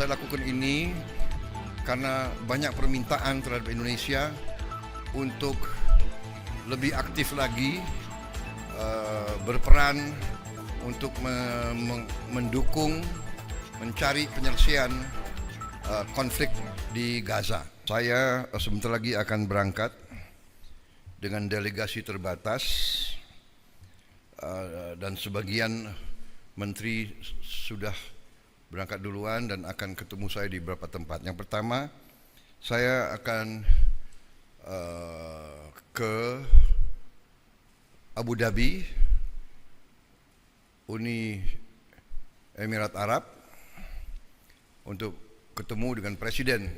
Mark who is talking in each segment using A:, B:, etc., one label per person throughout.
A: Saya lakukan ini karena banyak permintaan terhadap Indonesia untuk lebih aktif lagi berperan untuk mendukung mencari penyelesaian konflik di Gaza. Saya sebentar lagi akan berangkat dengan delegasi terbatas dan sebagian menteri sudah berangkat duluan dan akan ketemu saya di beberapa tempat. Yang pertama, saya akan ke Abu Dhabi, Uni Emirat Arab, untuk ketemu dengan Presiden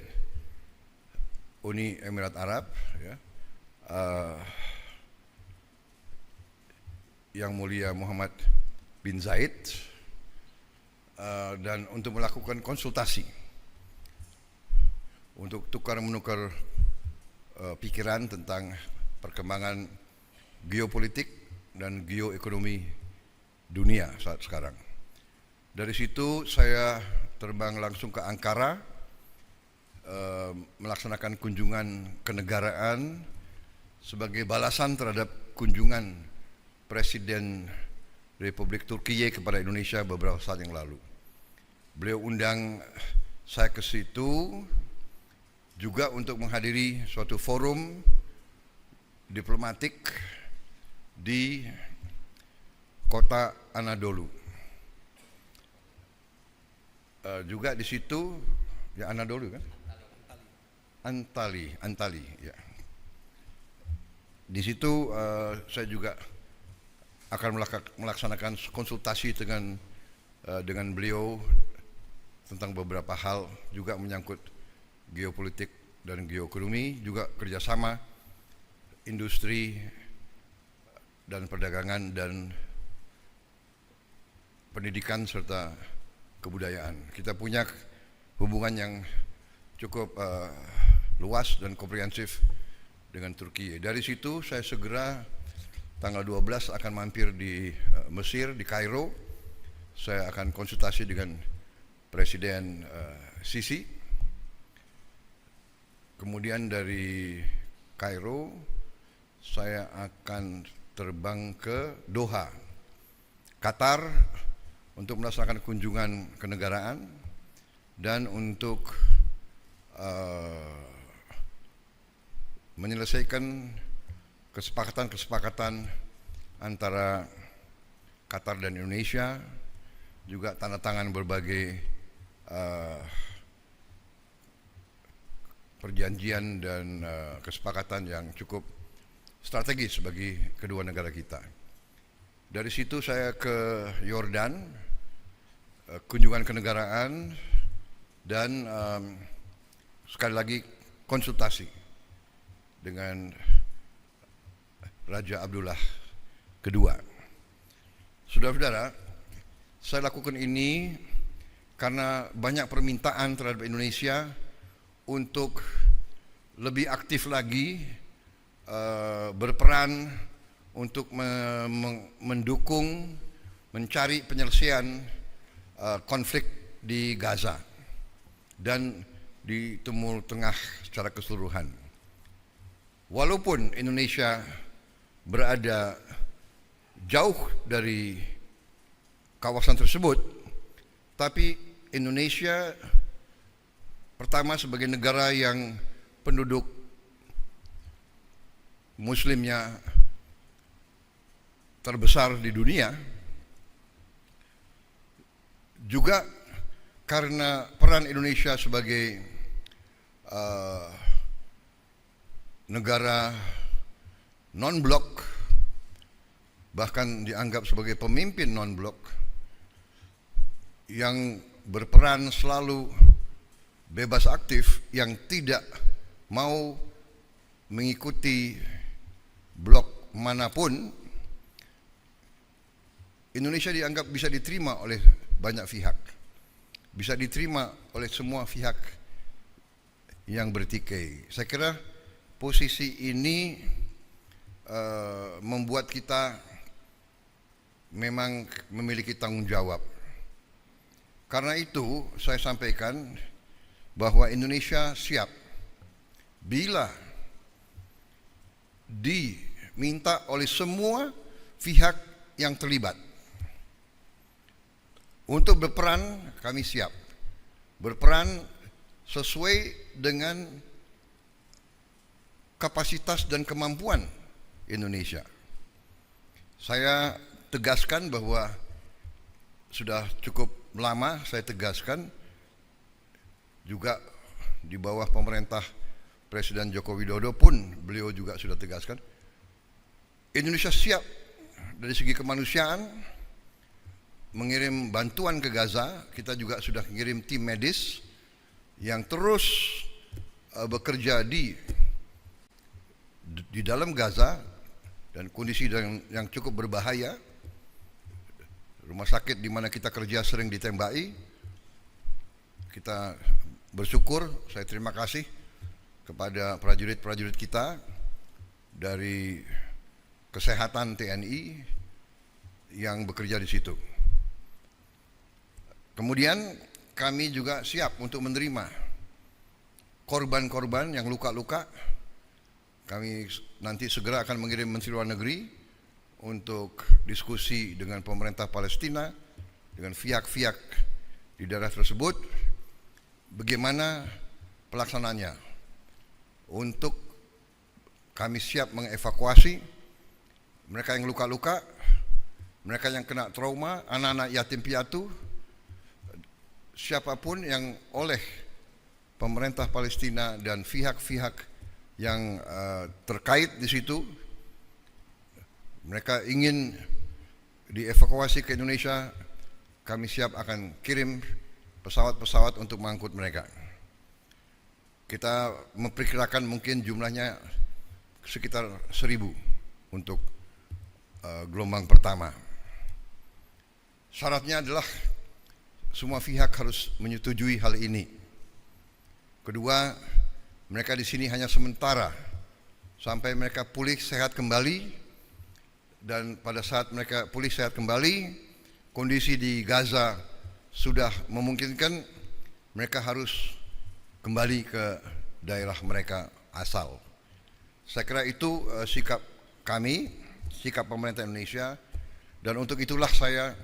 A: Uni Emirat Arab, ya, Yang Mulia Muhammad bin Zayed, dan untuk melakukan konsultasi untuk tukar-menukar pikiran tentang perkembangan geopolitik dan geoekonomi dunia saat sekarang. Dari situ saya terbang langsung ke Ankara, melaksanakan kunjungan kenegaraan sebagai balasan terhadap kunjungan Presiden Republik Turkiye kepada Indonesia beberapa saat yang lalu. Beliau undang saya ke situ juga untuk menghadiri suatu forum diplomatik di kota Anadolu. Juga di situ, ya Anadolu kan? Antali, ya. Di situ saya juga akan melaksanakan konsultasi dengan beliau tentang beberapa hal juga menyangkut geopolitik dan geoekonomi, juga kerjasama industri dan perdagangan dan pendidikan serta kebudayaan. Kita punya hubungan yang cukup luas dan komprehensif dengan Turki. Dari situ saya segera tanggal 12 akan mampir di Mesir, di Kairo. Saya akan konsultasi dengan Presiden Sisi. Kemudian dari Kairo saya akan terbang ke Doha, Qatar, untuk melaksanakan kunjungan kenegaraan dan untuk menyelesaikan kesepakatan antara Qatar dan Indonesia, juga tanda tangan berbagai perjanjian dan kesepakatan yang cukup strategis bagi kedua negara kita. Dari situ saya ke Yordan, kunjungan kenegaraan dan sekali lagi konsultasi dengan Raja Abdullah II. Saudara-saudara, saya lakukan ini karena banyak permintaan terhadap Indonesia untuk lebih aktif lagi berperan untuk mendukung mencari penyelesaian konflik di Gaza dan di Timur Tengah secara keseluruhan. Walaupun Indonesia berada jauh dari kawasan tersebut, tapi Indonesia pertama sebagai negara yang penduduk muslimnya terbesar di dunia, juga karena peran Indonesia sebagai negara non-blok, bahkan dianggap sebagai pemimpin non-blok yang berperan selalu bebas aktif, yang tidak mau mengikuti blok manapun. Indonesia dianggap bisa diterima oleh banyak pihak, bisa diterima oleh semua pihak yang bertikai. Saya kira posisi ini membuat kita memang memiliki tanggung jawab Karena itu saya sampaikan bahwa Indonesia siap bila diminta oleh semua pihak yang terlibat untuk berperan. Kami siap berperan sesuai dengan kapasitas dan kemampuan Indonesia. Saya tegaskan bahwa sudah cukup lama saya tegaskan juga di bawah pemerintah Presiden Joko Widodo pun beliau juga sudah tegaskan Indonesia siap dari segi kemanusiaan mengirim bantuan ke Gaza. Kita juga sudah mengirim tim medis yang terus bekerja di dalam Gaza dan kondisi yang cukup berbahaya. Rumah sakit di mana kita kerja sering ditembaki. Kita bersyukur, saya terima kasih kepada prajurit-prajurit kita dari kesehatan TNI yang bekerja di situ. Kemudian kami juga siap untuk menerima korban-korban yang luka-luka. Kami nanti segera akan mengirim Menteri Luar Negeri untuk diskusi dengan pemerintah Palestina, dengan pihak-pihak di daerah tersebut, bagaimana pelaksanaannya. Untuk kami siap mengevakuasi mereka yang luka-luka, mereka yang kena trauma, anak-anak yatim piatu, siapapun yang oleh pemerintah Palestina dan pihak-pihak yang terkait di situ, mereka ingin dievakuasi ke Indonesia, kami siap akan kirim pesawat-pesawat untuk mengangkut mereka. Kita memperkirakan mungkin jumlahnya sekitar 1.000 untuk gelombang pertama. Syaratnya adalah semua pihak harus menyetujui hal ini. Kedua, mereka di sini hanya sementara sampai mereka pulih sehat kembali. Dan pada saat mereka pulih sehat kembali, kondisi di Gaza sudah memungkinkan, mereka harus kembali ke daerah mereka asal. Saya kira itu sikap kami, sikap pemerintah Indonesia, dan untuk itulah saya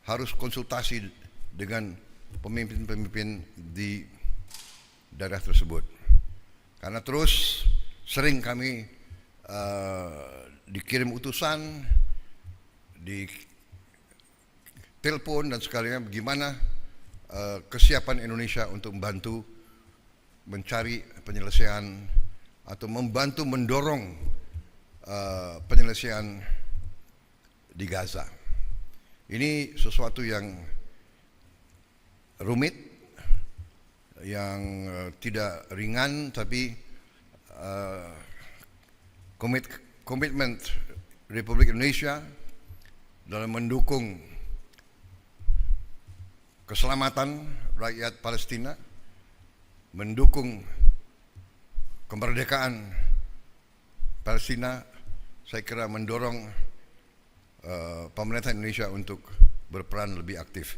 A: harus konsultasi dengan pemimpin-pemimpin di daerah tersebut. Karena terus sering kami dikirim utusan, di telepon dan sekalian bagaimana kesiapan Indonesia untuk membantu mencari penyelesaian atau membantu mendorong penyelesaian di Gaza. Ini sesuatu yang rumit, yang tidak ringan, tapi komitmen Republik Indonesia dalam mendukung keselamatan rakyat Palestina, mendukung kemerdekaan Palestina, saya kira mendorong pemerintah Indonesia untuk berperan lebih aktif.